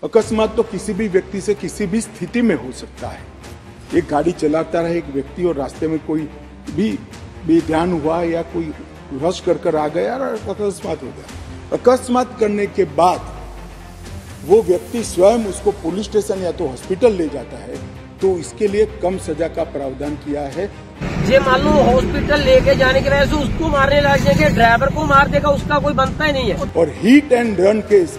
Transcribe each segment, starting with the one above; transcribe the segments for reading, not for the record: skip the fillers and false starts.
अकस्मात तो किसी भी व्यक्ति से किसी भी स्थिति में हो सकता है। एक गाड़ी चलाता रहे एक व्यक्ति और रास्ते में कोई भी बेध्यान हुआ या कोई रश कर आ गया और अकस्मात हो गया। अकस्मात करने के बाद वो व्यक्ति स्वयं उसको पुलिस स्टेशन या तो हॉस्पिटल ले जाता है, तो इसके लिए कम सजा का प्रावधान किया है। ये मान लो हॉस्पिटल लेके जाने की वजह से उसको मारने लग जाएंगे, ड्राइवर को मार देगा, उसका कोई बनता ही नहीं है। और हिट एंड रन केस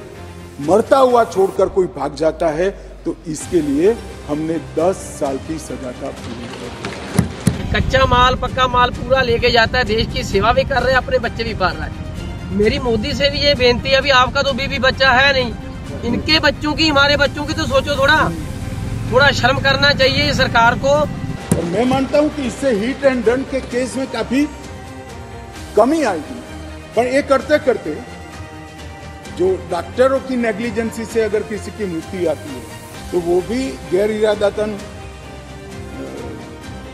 मरता हुआ छोड़कर कोई भाग जाता है तो इसके लिए हमने 10 साल की सजा का प्रावधान। कच्चा माल पक्का माल पूरा लेके जाता है, देश की सेवा भी कर रहे हैं, अपने बच्चे भी पाल रहा है। मेरी मोदी से भी ये बेनती है, अभी आपका तो बीवी बच्चा है नहीं, इनके बच्चों की हमारे बच्चों की तो सोचो, थोड़ा शर्म करना चाहिए सरकार को। और मैं मानता हूं कि इससे हिट एंड रन के केस में काफी कमी आएगी, पर ये करते करते जो डॉक्टरों की नेग्लिजेंसी से अगर किसी की मृत्यु आती है तो वो भी गैर इरादतन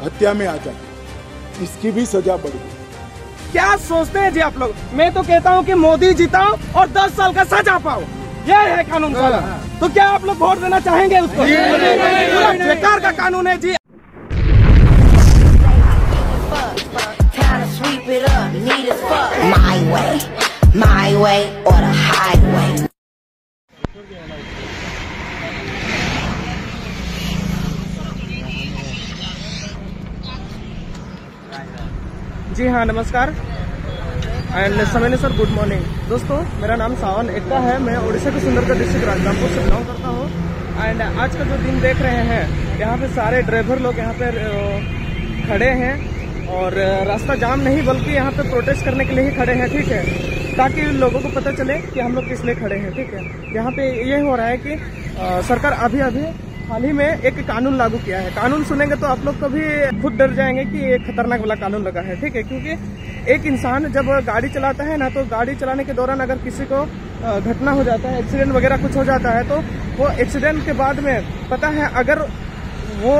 हत्या में आ जाती है, इसकी भी सजा बढ़ेगी। क्या सोचते हैं जी आप लोग? मैं तो कहता हूं कि मोदी जिताओ और 10 साल का सजा पाओ, ये है कानून साला। तो क्या आप लोग वोट देना चाहेंगे उसको? पूरा बेकार का कानून है जी। My way or the highway. जी हाँ, नमस्कार एंड समय सर, गुड मॉर्निंग दोस्तों। मेरा नाम सावन एक्का है, मैं उड़ीसा के सुंदरगढ़ डिस्ट्रिक्ट राजनामपुर से बिलोंग करता हूँ। एंड आज का जो दिन देख रहे हैं, यहाँ पे सारे ड्राइवर लोग यहाँ पे खड़े हैं और रास्ता जाम नहीं बल्कि यहाँ पे प्रोटेस्ट करने के लिए ही खड़े हैं, ठीक है, ताकि लोगों को पता चले कि हम लोग किस लिए खड़े हैं, ठीक है। यहाँ पे ये हो रहा है कि सरकार अभी हाल ही में एक कानून लागू किया है। कानून सुनेंगे तो आप लोग कभी खुद डर जाएंगे कि एक खतरनाक वाला कानून लगा है, ठीक है, क्योंकि एक इंसान जब गाड़ी चलाता है ना, तो गाड़ी चलाने के दौरान अगर किसी को घटना हो जाता है, एक्सीडेंट वगैरह कुछ हो जाता है, तो वो एक्सीडेंट के बाद में पता है अगर वो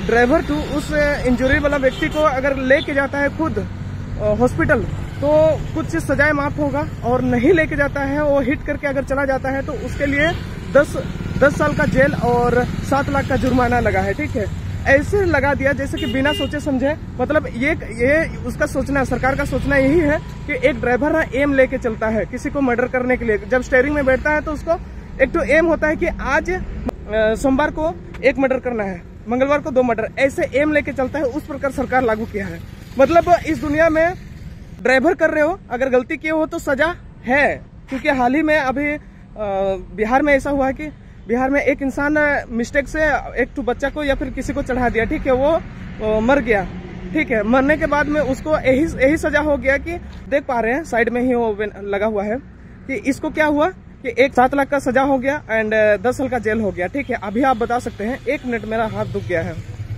ड्राइवर टू उस इंजरी वाला व्यक्ति को अगर लेके जाता है खुद हॉस्पिटल, तो कुछ सजाए माफ होगा, और नहीं लेके जाता है, वो हिट करके अगर चला जाता है तो उसके लिए 10 साल का जेल और 7 लाख का जुर्माना लगा है, ठीक है। ऐसे लगा दिया जैसे कि बिना सोचे समझे, मतलब ये उसका सोचना, सरकार का सोचना यही है कि एक ड्राइवर ना एम लेके चलता है किसी को मर्डर करने के लिए। जब स्टीयरिंग में बैठता है तो उसको एक तो एम होता है कि आज सोमवार को 1 मर्डर करना है, मंगलवार को 2 मर्डर, ऐसे एम लेके चलता है। उस प्रकार सरकार लागू किया है। मतलब इस दुनिया में ड्राइवर कर रहे हो, अगर गलती किए हो तो सजा है। क्योंकि हाल ही में अभी बिहार में ऐसा हुआ है कि बिहार में एक इंसान मिस्टेक से एक बच्चा को या फिर किसी को चढ़ा दिया, ठीक है, वो मर गया, ठीक है। मरने के बाद में उसको यही सजा हो गया कि देख पा रहे हैं साइड में ही वो लगा हुआ है कि इसको क्या हुआ कि 7 लाख का सजा हो गया एंड 10 साल का जेल हो गया, ठीक है। अभी आप बता सकते हैं, 1 मिनट मेरा हाथ दुख गया है।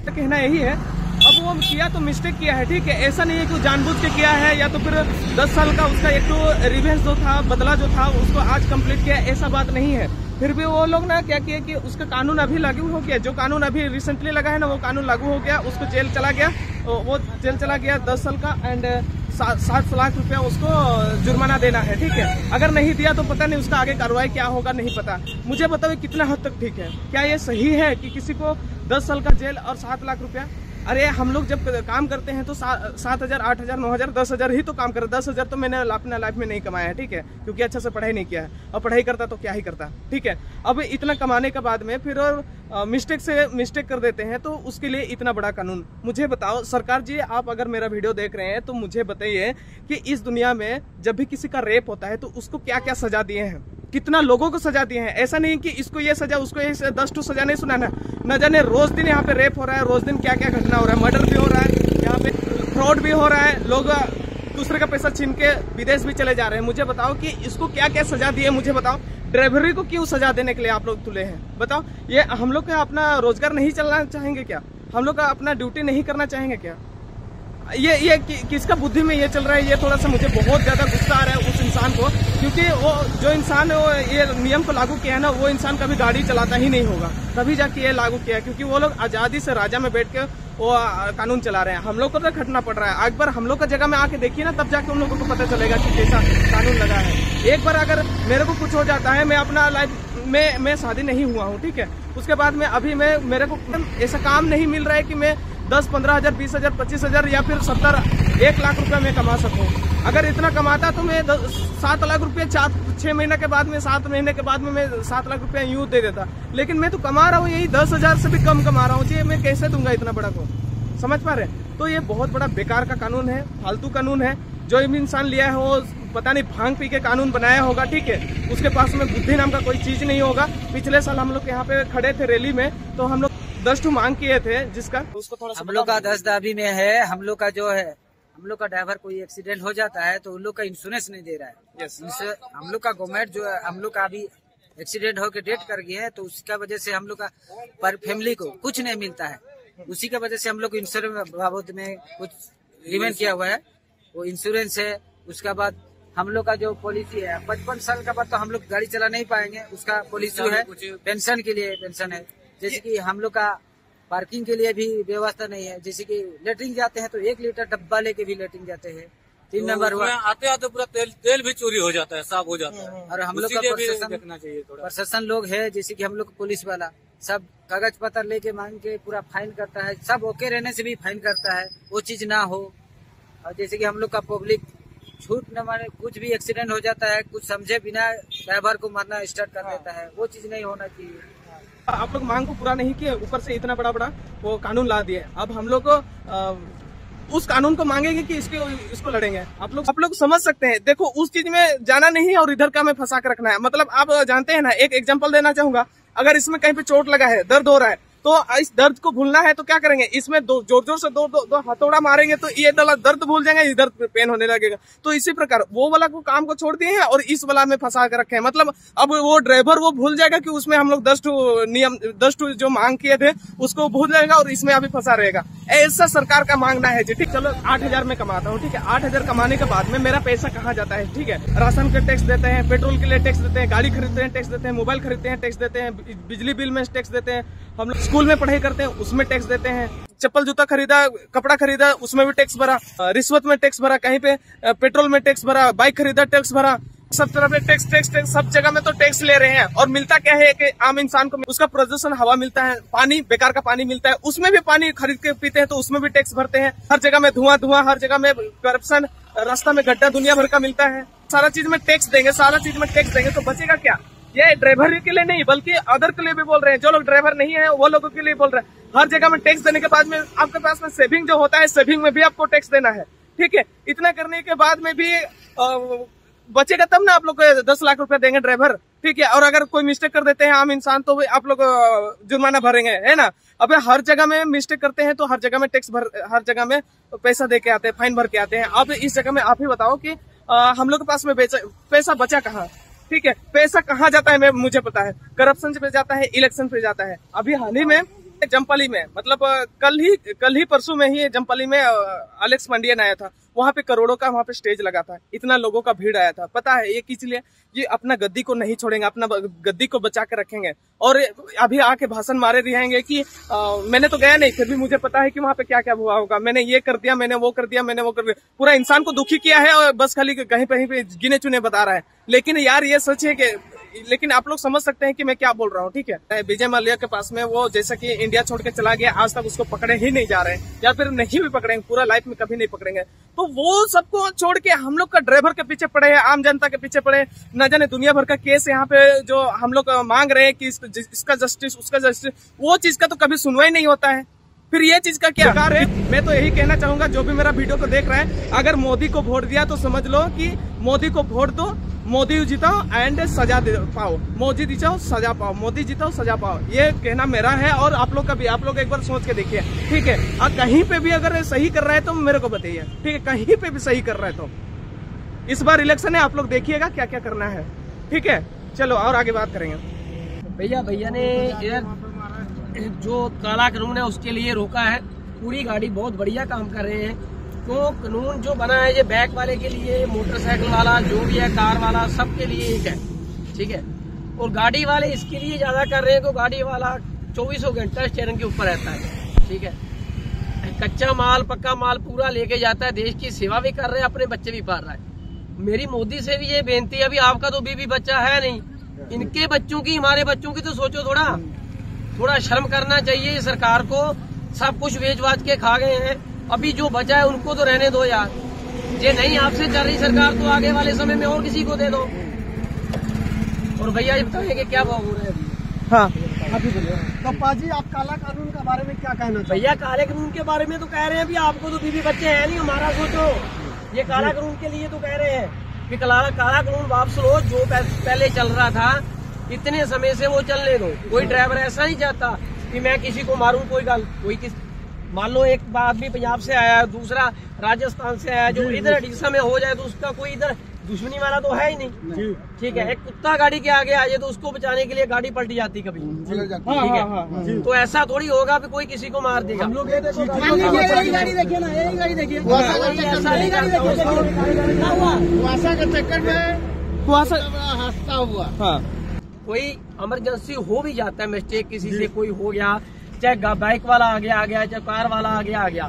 कहना यही है, अब वो किया तो मिस्टेक किया है, ठीक है, ऐसा नहीं है कि जानबूझ के किया है या तो फिर 10 साल का उसका एक तो रिवेंज जो था, बदला जो था, उसको आज कंप्लीट किया, ऐसा बात नहीं है। फिर भी वो लोग ना क्या किया कि उसका कानून अभी लागू हो गया, जो कानून अभी रिसेंटली लगा है ना, वो कानून लागू हो गया, उसको जेल चला गया, वो जेल चला गया 10 साल का एंड 7 लाख रुपया उसको जुर्माना देना है, ठीक है। अगर नहीं दिया तो पता नहीं उसका आगे कार्रवाई क्या होगा, नहीं पता। मुझे बताओ कितना हद तक ठीक है? क्या ये सही है कि किसी को 10 साल का जेल और 7 लाख रुपया? अरे हम लोग जब काम करते हैं तो 7,000, 8,000, 9,000, 10,000 ही तो काम करते। 10,000 तो मैंने अपने लाइफ में नहीं कमाया है, ठीक है, क्योंकि अच्छा से पढ़ाई नहीं किया है, और पढ़ाई करता तो क्या ही करता, ठीक है। अब इतना कमाने के बाद में फिर मिस्टेक कर देते हैं, तो उसके लिए इतना बड़ा कानून। मुझे बताओ सरकार जी, आप अगर मेरा वीडियो देख रहे हैं तो मुझे बताइए कि इस दुनिया में जब भी किसी का रेप होता है तो उसको क्या क्या सजा दिए हैं, कितना लोगों को सजा दिए हैं। ऐसा नहीं कि इसको ये सजा उसको ये 10 तो सजा नहीं सुनाना। न जाने रोज दिन यहाँ पे रेप हो रहा है, रोज दिन क्या क्या घटना हो रहा है, मर्डर भी हो रहा है, यहाँ पे फ्रॉड भी हो रहा है, लोग दूसरे का पैसा छीन के विदेश भी चले जा रहे हैं। मुझे बताओ कि इसको क्या क्या सजा दिए, मुझे बताओ। ड्राइवरी को क्यों सजा देने के लिए आप लोग तुले हैं, बताओ। ये हम लोग का अपना रोजगार नहीं चलना चाहेंगे क्या? हम लोग का अपना ड्यूटी नहीं करना चाहेंगे क्या? ये किसका बुद्धि में ये चल रहा है? ये थोड़ा सा मुझे बहुत ज्यादा गुस्सा आ रहा है उस इंसान को, क्योंकि वो जो इंसान ये नियम को लागू किया है ना, वो इंसान कभी गाड़ी चलाता ही नहीं होगा, तभी जाके ये लागू किया है। क्योंकि वो लोग आजादी से राजा में बैठ के वो कानून चला रहे हैं। हम लोग को तो खटना पड़ रहा है। एक बार हम लोग का जगह में आके देखिए ना, तब जाके उन लोगों को पता चलेगा कि कैसा कानून लगा है। एक बार अगर मेरे को कुछ हो जाता है, मैं अपना लाइफ मैं शादी नहीं हुआ हूँ, ठीक है। उसके बाद में अभी मेरे को ऐसा काम नहीं मिल रहा है कि मैं 10-15 हजार, 20 हजार, 25 हजार या फिर 70-1 लाख रुपया मैं कमा सकूं। अगर इतना कमाता तो मैं 7 लाख रुपया 6 महीने के बाद में, 7 महीने के बाद में मैं 7 लाख रुपया यूं दे देता। लेकिन मैं तो कमा रहा हूँ यही 10 हजार से भी कम कमा रहा हूँ जी। मैं कैसे दूंगा इतना बड़ा को, समझ पा रहे? तो ये बहुत बड़ा बेकार का कानून है, फालतू कानून है। जो इंसान लिया है वो पता नहीं भांग पी के कानून बनाया होगा, ठीक है। उसके पास में बुद्धि नाम का कोई चीज नहीं होगा। पिछले साल हम लोग यहाँ पे खड़े थे रैली में, तो हम लोग 10 मांग किए थे, जिसका उसको थोड़ा हम लोग का 10 दाबी में है। हम लोग का जो है, हम लोग का ड्राइवर कोई एक्सीडेंट हो जाता है तो उन लोग का इंश्योरेंस नहीं दे रहा है। हम लोग का गवर्नमेंट जो है, हम लोग का अभी एक्सीडेंट होकर डेथ कर गए हैं, तो उसका वजह से हम लोग का पर फैमिली को कुछ नहीं मिलता है। उसी का वजह से हम लोग को इंश्योरेंस बाबत में कुछ रिमेंड किया हुआ है, वो इंश्योरेंस है। उसका बाद हम लोग का जो पॉलिसी है, 55 साल का बाद तो हम लोग गाड़ी चला नहीं पाएंगे, उसका पॉलिसी है। पेंशन के लिए पेंशन है, जैसे कि हम लोग का पार्किंग के लिए भी व्यवस्था नहीं है। जैसे कि लेटरिन जाते हैं तो 1 लीटर डब्बा लेके भी लेटरिन जाते हैं। 3 नंबर हुआ, आते आते पूरा तेल भी चोरी हो जाता है, साफ हो जाता है। और हम लोग का प्रशासन लोग है, जैसे कि हम लोग पुलिस वाला सब कागज पत्र लेके मांग के पूरा फाइन करता है। सब ओके रहने से भी फाइन करता है, वो चीज ना हो। और जैसे कि हम लोग का पब्लिक छूट न माने, कुछ भी एक्सीडेंट हो जाता है, कुछ समझे बिना ड्राइवर को मारना स्टार्ट कर देता है, वो चीज नहीं होना चाहिए। आप लोग मांग को पूरा नहीं किए, ऊपर से इतना बड़ा वो कानून ला दिए। अब हम लोग को उस कानून को मांगेंगे कि इसको लड़ेंगे। आप लोग समझ सकते हैं। देखो, उस चीज में जाना नहीं और इधर का में फंसा कर रखना है। मतलब आप जानते हैं ना, एक एग्जांपल देना चाहूंगा। अगर इसमें कहीं पे चोट लगा है, दर्द हो रहा है, तो इस दर्द को भूलना है तो क्या करेंगे? इसमें जोर जोर से दो हथौड़ा मारेंगे तो ये दर्द भूल जाएंगे, इधर पेन होने लगेगा। तो इसी प्रकार वो वाला को काम को छोड़ दिए हैं और इस वाला में फंसा कर रखे हैं। मतलब अब वो ड्राइवर वो भूल जाएगा कि उसमें हम लोग 10 जो मांग किए थे उसको भूल जाएगा और इसमें अभी फंसा रहेगा। ऐसा सरकार का मांगना है जी, ठीक। चलो 8,000 में कमाता हूँ, ठीक है। 8,000 कमाने के बाद में मेरा पैसा कहाँ जाता है, ठीक है। राशन के टैक्स देते हैं, पेट्रोल के लिए टैक्स देते हैं, गाड़ी खरीदते हैं टैक्स देते हैं, मोबाइल खरीदते हैं टैक्स देते हैं, बिजली बिल में टैक्स देते हैं, हम लोग स्कूल में पढ़ाई करते हैं उसमें टैक्स देते हैं, चप्पल जूता खरीदा, कपड़ा खरीदा उसमें भी टैक्स भरा, रिश्वत में टैक्स भरा, कहीं पे पेट्रोल में टैक्स भरा, बाइक खरीदा टैक्स भरा, सब तरह पे टैक्स सब जगह में तो टैक्स ले रहे हैं। और मिलता क्या है कि आम इंसान को उसका प्रदूषण हवा मिलता है, पानी बेकार का पानी मिलता है, उसमें भी पानी खरीद के पीते हैं तो उसमें भी टैक्स भरते हैं। हर जगह में धुआं, हर जगह में करप्शन, रास्ता में गड्ढा दुनिया भर का मिलता है। सारा चीज में टैक्स देंगे, सारा चीज में टैक्स देंगे तो बचेगा क्या? ये ड्राइवर के लिए नहीं बल्कि अदर के लिए भी बोल रहे हैं। जो लोग ड्राइवर नहीं है वो लोगों के लिए बोल रहे हैं। हर जगह में टैक्स देने के बाद में आपके पास में सेविंग जो होता है, सेविंग में भी आपको टैक्स देना है, ठीक है। इतना करने के बाद में भी बचेगा तब ना आप लोग 10 लाख रुपए देंगे ड्राइवर, ठीक है। और अगर कोई मिस्टेक कर देते हैं आम इंसान तो आप लोग जुर्माना भरेंगे, है ना। अब हर जगह में मिस्टेक करते हैं तो हर जगह में टैक्स हर जगह में पैसा दे के आते हैं, फाइन भर के आते हैं। अब इस जगह में आप ही बताओ कि हम लोग के पास में पैसा बचा कहाँ, ठीक है। पैसा कहाँ जाता है मुझे पता है, करप्शन पे जाता है, इलेक्शन पे जाता है। अभी हाल ही में जमपली में, मतलब कल ही परसों में ही जमपली में अलेक्स पांडियन आया था। वहाँ पे करोड़ों का वहाँ पे स्टेज लगा था, इतना लोगों का भीड़ आया था। पता है ये किस लिए? ये अपना गद्दी को नहीं छोड़ेंगे, अपना गद्दी को बचा के रखेंगे। और अभी आके भाषण मारे रहेंगे कि मैंने तो गया नहीं, फिर भी मुझे पता है कि वहाँ पे क्या क्या हुआ होगा। मैंने ये कर दिया, मैंने वो कर दिया, मैंने वो कर दिया। पूरा इंसान को दुखी किया है और बस खाली कहीं पे गिने चुने बता रहा है। लेकिन यार ये सच है कि, लेकिन आप लोग समझ सकते हैं कि मैं क्या बोल रहा हूँ, ठीक है। विजय माल्या के पास में वो जैसा कि इंडिया छोड़ के चला गया, आज तक उसको पकड़े ही नहीं जा रहे हैं, या फिर नहीं भी पकड़ेंगे, पूरा लाइफ में कभी नहीं पकड़ेंगे। तो वो सबको छोड़ के हम लोग का ड्राइवर के पीछे पड़े हैं, आम जनता के पीछे पड़े। न जाने दुनिया भर का केस यहाँ पे जो हम लोग मांग रहे हैं कि इसका जस्टिस, उसका जस्टिस, वो चीज का तो कभी सुनवाई नहीं होता है। फिर ये चीज का क्या सरकार है? मैं तो यही कहना चाहूंगा, जो भी मेरा वीडियो को देख रहा है, अगर मोदी को वोट दिया तो समझ लो कि मोदी को वोट दो, मोदी जिताओ एंड सजा पाओ, मोदी जिताओ सजा पाओ, मोदी जिताओ सजा पाओ, ये कहना मेरा है। और आप लोग का भी, आप लोग एक बार सोच के देखिए, ठीक है। और कहीं पे भी अगर सही कर रहा है तो मेरे को बताइए, ठीक है। कहीं पे भी सही कर रहा है तो इस बार इलेक्शन है, आप लोग देखिएगा क्या क्या करना है, ठीक है। चलो और आगे बात करेंगे। भैया ने जो काला कानून है उसके लिए रोका है। पूरी गाड़ी बहुत बढ़िया काम कर रहे हैं। तो कानून जो बना है ये बैक वाले के लिए, मोटरसाइकिल वाला जो भी है, कार वाला, सबके लिए एक है, ठीक है। और गाड़ी वाले इसके लिए ज्यादा कर रहे हैं, तो गाड़ी वाला 24 घंटा स्टीयरिंग के ऊपर रहता है, ठीक है। कच्चा माल पक्का माल पूरा लेके जाता है, देश की सेवा भी कर रहे हैं, अपने बच्चे भी पाल रहा है। मेरी मोदी से भी ये बेनती है, अभी आपका तो बीवी बच्चा है नहीं, इनके बच्चों की, हमारे बच्चों की तो सोचो थोड़ा। थोड़ा शर्म करना चाहिए सरकार को। सब कुछ बेच बाच के खा गए हैं, अभी जो बचा है उनको तो रहने दो यार। ये नहीं आपसे चल रही सरकार तो आगे वाले समय में और किसी को दे दो। और भैया ये बताएंगे क्या भाव हो रहे हैं अभी। हाँ अभी बोलिए। तो पाजी आप काला कानून के बारे में क्या कहना चाहिए? भैया काले कानून के बारे में तो कह रहे हैं अभी आपको तो बीवी बच्चे हैं नहीं, हमारा सोचो। ये काला कानून के लिए तो कह रहे हैं कि काला कानून वापस लो। जो पहले चल रहा था इतने समय से वो चलने दो। कोई ड्राइवर ऐसा नहीं चाहता कि मैं किसी को मारूं। कोई मान लो एक आदमी पंजाब से आया, दूसरा राजस्थान से आया, जो इधर उड़ीसा में हो जाए तो उसका कोई इधर दुश्मनी वाला तो है ही नहीं। ठीक है, एक कुत्ता गाड़ी के आगे आ जाए तो उसको बचाने के लिए गाड़ी पलट जाती कभी। ठीक है, तो ऐसा थोड़ी होगा कि कोई किसी को मार देगा। हम लोग यही गाड़ी देखिए ना, यही गाड़ी देखिए, ऐसा नहीं कुआसा के चक्कर में कुआसा हादसा हुआ। हाँ, कोई इमरजेंसी हो भी जाता है, मिस्टेक किसी से कोई हो गया, चाहे बाइक वाला आगे आ गया, चाहे कार वाला आगे आ गया,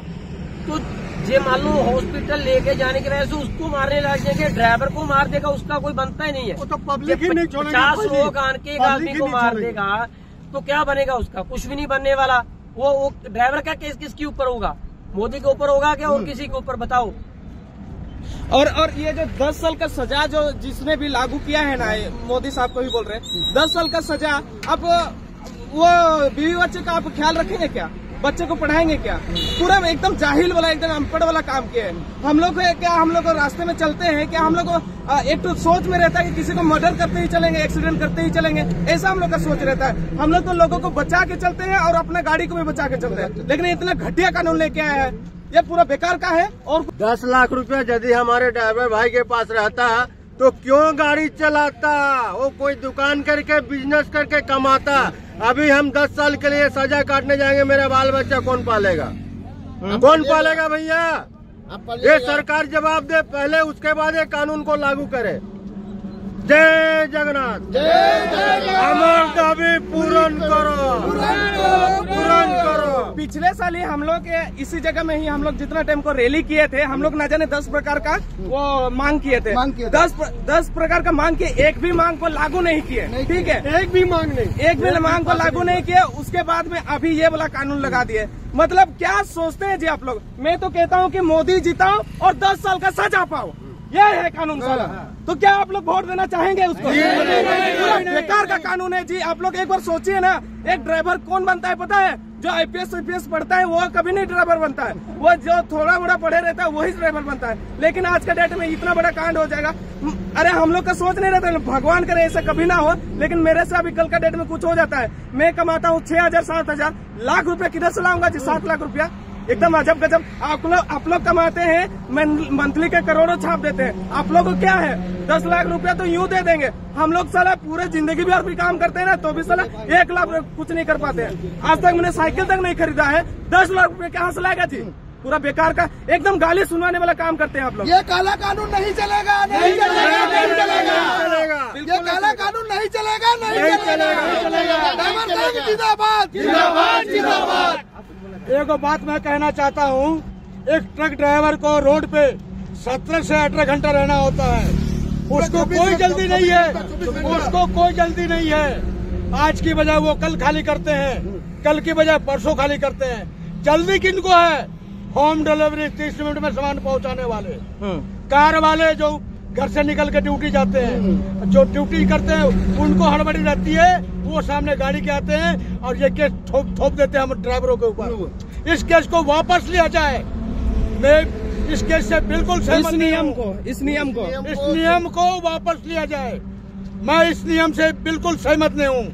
तो ये मान लो हॉस्पिटल लेके जाने की वजह से उसको मारने लग जाएंगे, ड्राइवर को मार देगा, उसका कोई बनता ही नहीं है। वो तो पब्लिक ही नहीं छोड़ेगा। 50 लोग आन के एक आदमी को मार देगा तो क्या बनेगा उसका? कुछ भी नहीं बनने वाला। वो ड्राइवर का केस किसके ऊपर होगा? मोदी के ऊपर होगा क्या और किसी के ऊपर? बताओ। और ये जो 10 साल का सजा जो जिसने भी लागू किया है ना, मोदी साहब को ही बोल रहे हैं 10 साल का सजा। अब वो बीवी बच्चे का आप ख्याल रखेंगे क्या? बच्चे को पढ़ाएंगे क्या? पूरा एकदम जाहिल वाला, एकदम अनपढ़ वाला काम किया है। हम लोग क्या, हम लोग रास्ते में चलते हैं क्या, हम लोग एक तो सोच में रहता है कि किसी को मर्डर करते ही चलेंगे, एक्सीडेंट करते ही चलेंगे, ऐसा हम लोग का सोच रहता है। हम लोग तो लोगों को बचा के चलते हैं और अपना गाड़ी को भी बचा के चलते हैं, लेकिन इतना घटिया कानून लेके आया है, ये पूरा बेकार का है। और 10 लाख रुपया यदि हमारे ड्राइवर भाई के पास रहता तो क्यों गाड़ी चलाता? वो कोई दुकान करके बिजनेस करके कमाता। अभी हम 10 साल के लिए सजा काटने जाएंगे, मेरा बाल बच्चा कौन पालेगा? कौन पालेगा भैया? ये सरकार जवाब दे पहले, उसके बाद ये कानून को लागू करे। जय जगन्नाथ, अमर दाबी पूर्ण करो, पूर्ण करो। पिछले साल ही हम लोग इसी जगह में ही हम लोग जितना टाइम को रैली किए थे, हम लोग न जाने 10 प्रकार का वो मांग किए थे। 10 प्रकार का मांग किए, एक भी मांग को लागू नहीं किए। ठीक है, एक भी मांग को लागू नहीं किए। उसके बाद में अभी ये वाला कानून लगा दिए। मतलब क्या सोचते हैं जी आप लोग? मैं तो कहता हूँ कि मोदी जिताओ और 10 साल का सजा पाओ, ये है कानून साला। तो क्या आप लोग वोट देना चाहेंगे उसको? बेकार का कानून है जी। आप लोग एक बार सोचिए ना, एक ड्राइवर कौन बनता है पता है? जो IPS पढ़ता है वो कभी नहीं ड्राइवर बनता है। वो जो थोड़ा बड़ा पढ़े रहता है वही ड्राइवर बनता है। लेकिन आज के डेट में इतना बड़ा कांड हो जाएगा। अरे हम लोग का सोच नहीं रहता, भगवान करे ऐसा कभी ना हो, लेकिन मेरे से अभी कल का डेट में कुछ हो जाता है। मैं कमाता हूँ 6,000 7,000 लाख रुपया, किधर से लाऊंगा जी 7 लाख रुपया? एकदम अजब गजब। आप लोग कमाते हैं, मंथली के करोड़ों छाप देते हैं। आप लोग को क्या है? 10 लाख रुपया तो यूं दे देंगे। हम लोग साला पूरे जिंदगी भर भी काम करते हैं ना, तो भी साला 1 लाख कुछ नहीं कर पाते हैं। आज तक मैंने साइकिल तक नहीं खरीदा है, 10 लाख रुपया कहाँ से लाएगा जी? पूरा बेकार का एकदम गाली सुनवाने वाला काम करते हैं आप लोग। ये काला कानून नहीं चलेगा, नहीं चलेगा, नहीं चलेगा। ये काला कानून नहीं चलेगा, नहीं चलेगा। जिंदाबाद, जिंदाबाद, जिंदाबाद। एक बात मैं कहना चाहता हूँ, एक ट्रक ड्राइवर को रोड पे 17 से 18 घंटा रहना होता है। उसको कोई जल्दी नहीं है, उसको कोई जल्दी नहीं है। आज की बजाय वो कल खाली करते हैं, कल की बजाय परसों खाली करते हैं। जल्दी किनको है? होम डिलीवरी 30 मिनट में सामान पहुंचाने वाले, कार वाले जो घर से निकल के ड्यूटी जाते हैं, जो ड्यूटी करते हैं उनको हड़बड़ी रहती है, वो सामने गाड़ी के आते हैं और ये केस थोप देते हैं हम ड्राइवरों के ऊपर। इस केस को वापस लिया जाए। मैं इस केस से बिल्कुल सहमत नहीं हूं। इस नियम को वापस लिया जाए। मैं इस नियम से बिल्कुल सहमत नहीं हूँ।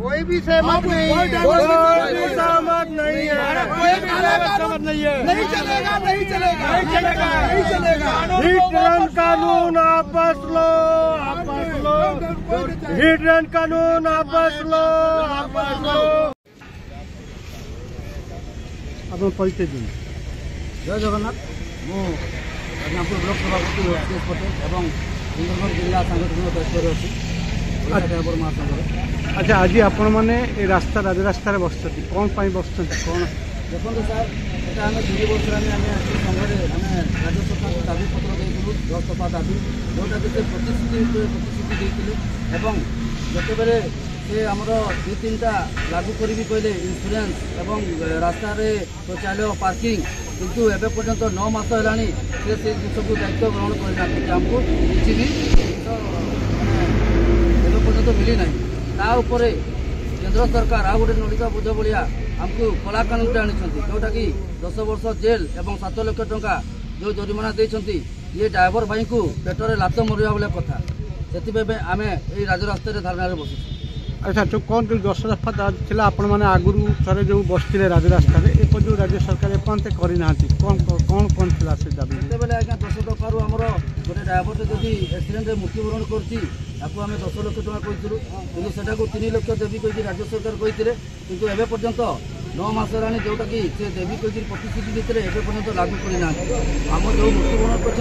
कोई भी सहमत नहीं है, सहमत नहीं है, कोई भी सहमत नहीं है। नहीं चलेगा, नहीं चलेगा, नहीं चलेगा, नहीं चलेगा। हिट रन कानून वापस लो, वापस लो। हिट रन कानून वापस लो, वापस लो। ଆପଣ ପରିଚୟ ଦିଅନ୍ତୁ। ଜୟ ଜଗନ୍ନାଥ। ମୁଁ ରାଜନାପୁର ବ୍ଲକ ସଭାପତି ଏସ୍ ପଟେଲ ଏବଂ ସୁନ୍ଦରଗଡ଼ ଜିଲ୍ଲା ସାଂଗଠନିକ ଦାୟିତ୍ୱରେ ଅଛି ଓଡ଼ିଶା ଡ୍ରାଇଭର ମହାସଂଘର। ଆଚ୍ଛା, ଆଜି ଆପଣମାନେ ଏ ରାଜରାସ୍ତାରେ ବସିଛନ୍ତି, କ'ଣ ପାଇଁ ବସିଛନ୍ତି? କ'ଣ ଦେଖନ୍ତୁ ସାର୍, ଏଇଟା ଆମେ 3 ବର୍ଷ ହେଲାଣି ଆମେ ସଂଘରେ ଆମେ ରାଜ୍ୟ ସରକାରଙ୍କୁ ଦାବିପତ୍ର ଦେଇଥିଲୁ, 10 ଦଫା ଦାବି, ଯେଉଁଟାକି ସେ ପ୍ରତିଶ୍ରୁତି ଦେଇଥିଲେ ଏବଂ ଯେତେବେଳେ ସେ ଆମର 2-3ଟା ଲାଗୁ କରିବି କହିଲେ ଇନ୍ସୁରାନ୍ସ ଏବଂ ରାସ୍ତାରେ ଶୌଚାଳୟ ପାର୍କିଂ, କିନ୍ତୁ ଏବେ ପର୍ଯ୍ୟନ୍ତ 9 ମାସ ହେଲାଣି ସେ ଜିନିଷକୁ ଦାୟିତ୍ୱ ଗ୍ରହଣ କରିନାହାନ୍ତି। ଆମକୁ କିଛି ବି ଏବେ ପର୍ଯ୍ୟନ୍ତ ମିଳିନାହିଁ। ତା ଉପରେ କେନ୍ଦ୍ର ସରକାର ଆଉ ଗୋଟେ ନଳିତା ବୋଝ ଭଳିଆ ଆମକୁ କଳା କାନୁନଟେ ଆଣିଛନ୍ତି, ଯେଉଁଟାକି 10 ବର୍ଷ ଜେଲ୍ ଏବଂ 7 ଲକ୍ଷ ଟଙ୍କା ଯେଉଁ ଜରିମାନା ଦେଇଛନ୍ତି। ଇଏ ଡ୍ରାଇଭର ଭାଇଙ୍କୁ ପେଟରେ ଲାତ ମରିବା ଭଳିଆ କଥା। ସେଥିପାଇଁ ଆମେ ଏଇ ରାଜରାସ୍ତାରେ ଧାରଣାରେ ବସିଛୁ। अच्छा जो कौन जो 10 दफा था आपण मैंने आगुरी थे जो बसते राजरास्ता जो राज्य सरकार एपर्यंत करना कौन कौन कौन था से दाबी जितेबाला आज्ञा 10 टकर आमर गोटे ड्राइवर जदि एक्सीडेंट मृत्युवरण करती 10 लक्ष टका कहूँ कि 3 लक्ष देवी कही राज्य सरकार कहते किंतु एवं पर्यंत 9 मास है जोटा कि देवी कही प्रतिश्रुति देते एवं पर्यंत लागू करना आम जो मृत्युवरण कर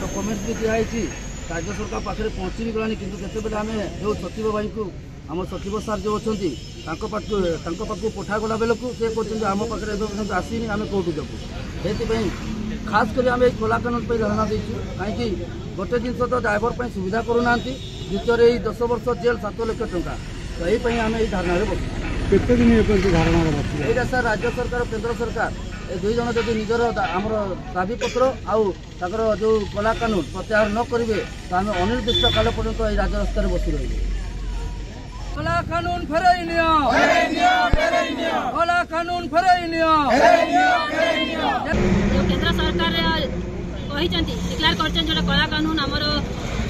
डॉक्यूमेंट भी दिखाई राज्य सरकार पाखे पहुँची भी गलानी कि आम जो सचिव भाई को आम सचिव सार जो अच्छा पाखु पठागला बेलू से कहते आम पाखे पर्यटन आसनी आम कौटू देवु से खास कर आम कला कानून पर धारणा देचु कहीं गोटे जिन तो ड्राइवर पर सुविधा करूना द्वितीय 10 वर्ष जेल 7 लक्ष टंका तो यही आम यही धारणा बसु धारणा यहाँ सर राज्य सरकार केंद्र सरकार ए 2 जन जब निजर आमर दाबी पत्र आर जो कला कानून प्रत्याहार न करेंगे तो आम अनिर्दिष्ट काल पर्यंत ये राजरास्तार बसी रही कला कानून फेरई नियो कला कानून फेरई नियो जो केंद्र सरकार डिक्लेयर कर कला कानून आमर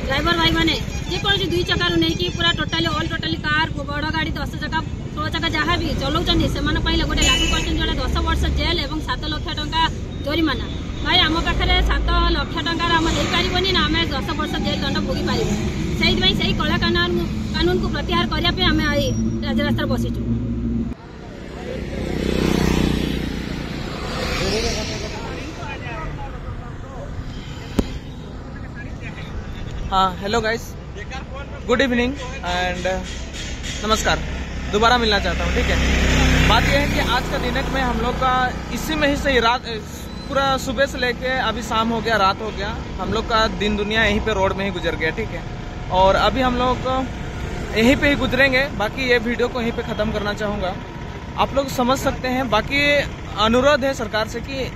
ड्राइवर भाई माने जेकोसी 2 चकार नहीं पूरा टोटाली कार बड़ गाड़ी 10 चक्का 16 चक्का जहाँ भी चलाऊँ से गोटे लागू कर 10 वर्ष जेल और 7 लाख टंका जरिमाना भाई आम पाखे 7 लाख टंकार आम देपारे ना आम 10 वर्ष जेल दंड भोगी पार से कला कानून को प्रत्याहार करने आम राजरास्ता बसीचु। हाँ hello guys, good evening and नमस्कार। दोबारा मिलना चाहता हूँ, ठीक है। बात यह है कि आज का दिन में हम लोग का इसी में ही सही रात पूरा सुबह से लेके अभी शाम हो गया, रात हो गया, हम लोग का दिन दुनिया यहीं पे रोड में ही गुजर गया, ठीक है। और अभी हम लोग यहीं पे ही गुजरेंगे, बाकी ये वीडियो को यहीं पे ख़त्म करना चाहूँगा। आप लोग समझ सकते हैं। बाकी अनुरोध है सरकार से कि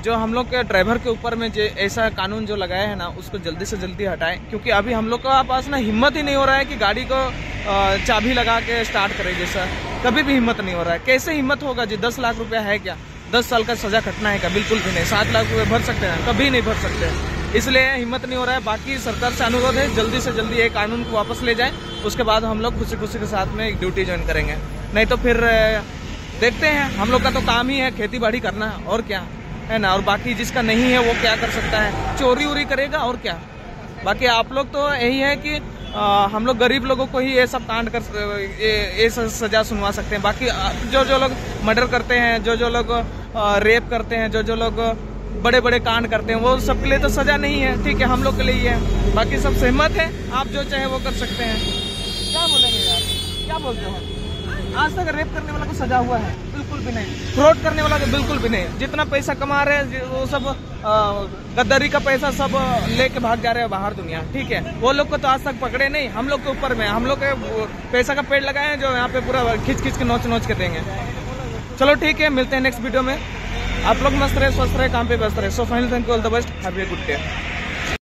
जो हम लोग के ड्राइवर के ऊपर में जो ऐसा कानून जो लगाया है ना उसको जल्दी से जल्दी हटाएं, क्योंकि अभी हम लोग का पास ना हिम्मत ही नहीं हो रहा है कि गाड़ी को चाबी लगा के स्टार्ट करें। जैसा कभी भी हिम्मत नहीं हो रहा है। कैसे हिम्मत होगा जी? 10 लाख रुपया है क्या? 10 साल का सजा कटना है क्या? बिल्कुल भी नहीं। 7 लाख रुपये भर सकते हैं? कभी नहीं भर सकते हैं। इसलिए हिम्मत नहीं हो रहा है। बाकी सरकार से अनुरोध है जल्दी से जल्दी ये कानून को वापस ले जाए, उसके बाद हम लोग खुशी खुशी के साथ में एक ड्यूटी ज्वाइन करेंगे। नहीं तो फिर देखते हैं, हम लोग का तो काम ही है खेती बाड़ी करना, और क्या है ना। और बाकी जिसका नहीं है वो क्या कर सकता है? चोरी उरी करेगा, और क्या। बाकी आप लोग तो यही है कि हम लोग गरीब लोगों को ही ये सब कांड कर ये सजा सुनवा सकते हैं। बाकी जो लोग मर्डर करते हैं, जो लोग रेप करते हैं, जो लोग बड़े बड़े कांड करते हैं, वो सबके लिए तो सजा नहीं है, ठीक है। हम लोग के लिए ही है। बाकी सब सहमत है, आप जो चाहे वो कर सकते हैं। क्या बोलेंगे यार, क्या बोलते हो? आज तक रेप करने वाला को सजा हुआ है? बिल्कुल भी नहीं। फ्रॉड करने वाला को बिल्कुल भी नहीं। जितना पैसा कमा रहे हैं वो सब गद्दारी का पैसा सब लेके भाग जा रहे हैं बाहर दुनिया, ठीक है। वो लोग को तो आज तक पकड़े नहीं। हम लोग के ऊपर में हम लोग के पैसा का पेड़ लगाए हैं जो यहाँ पे पूरा खींच के नोच के देंगे। चलो ठीक है, मिलते हैं नेक्स्ट वीडियो में। आप लोग मस्त रहे, स्वस्थ रहे, काम पे व्यस्त रहे। So final thank you, all the best, have a good day.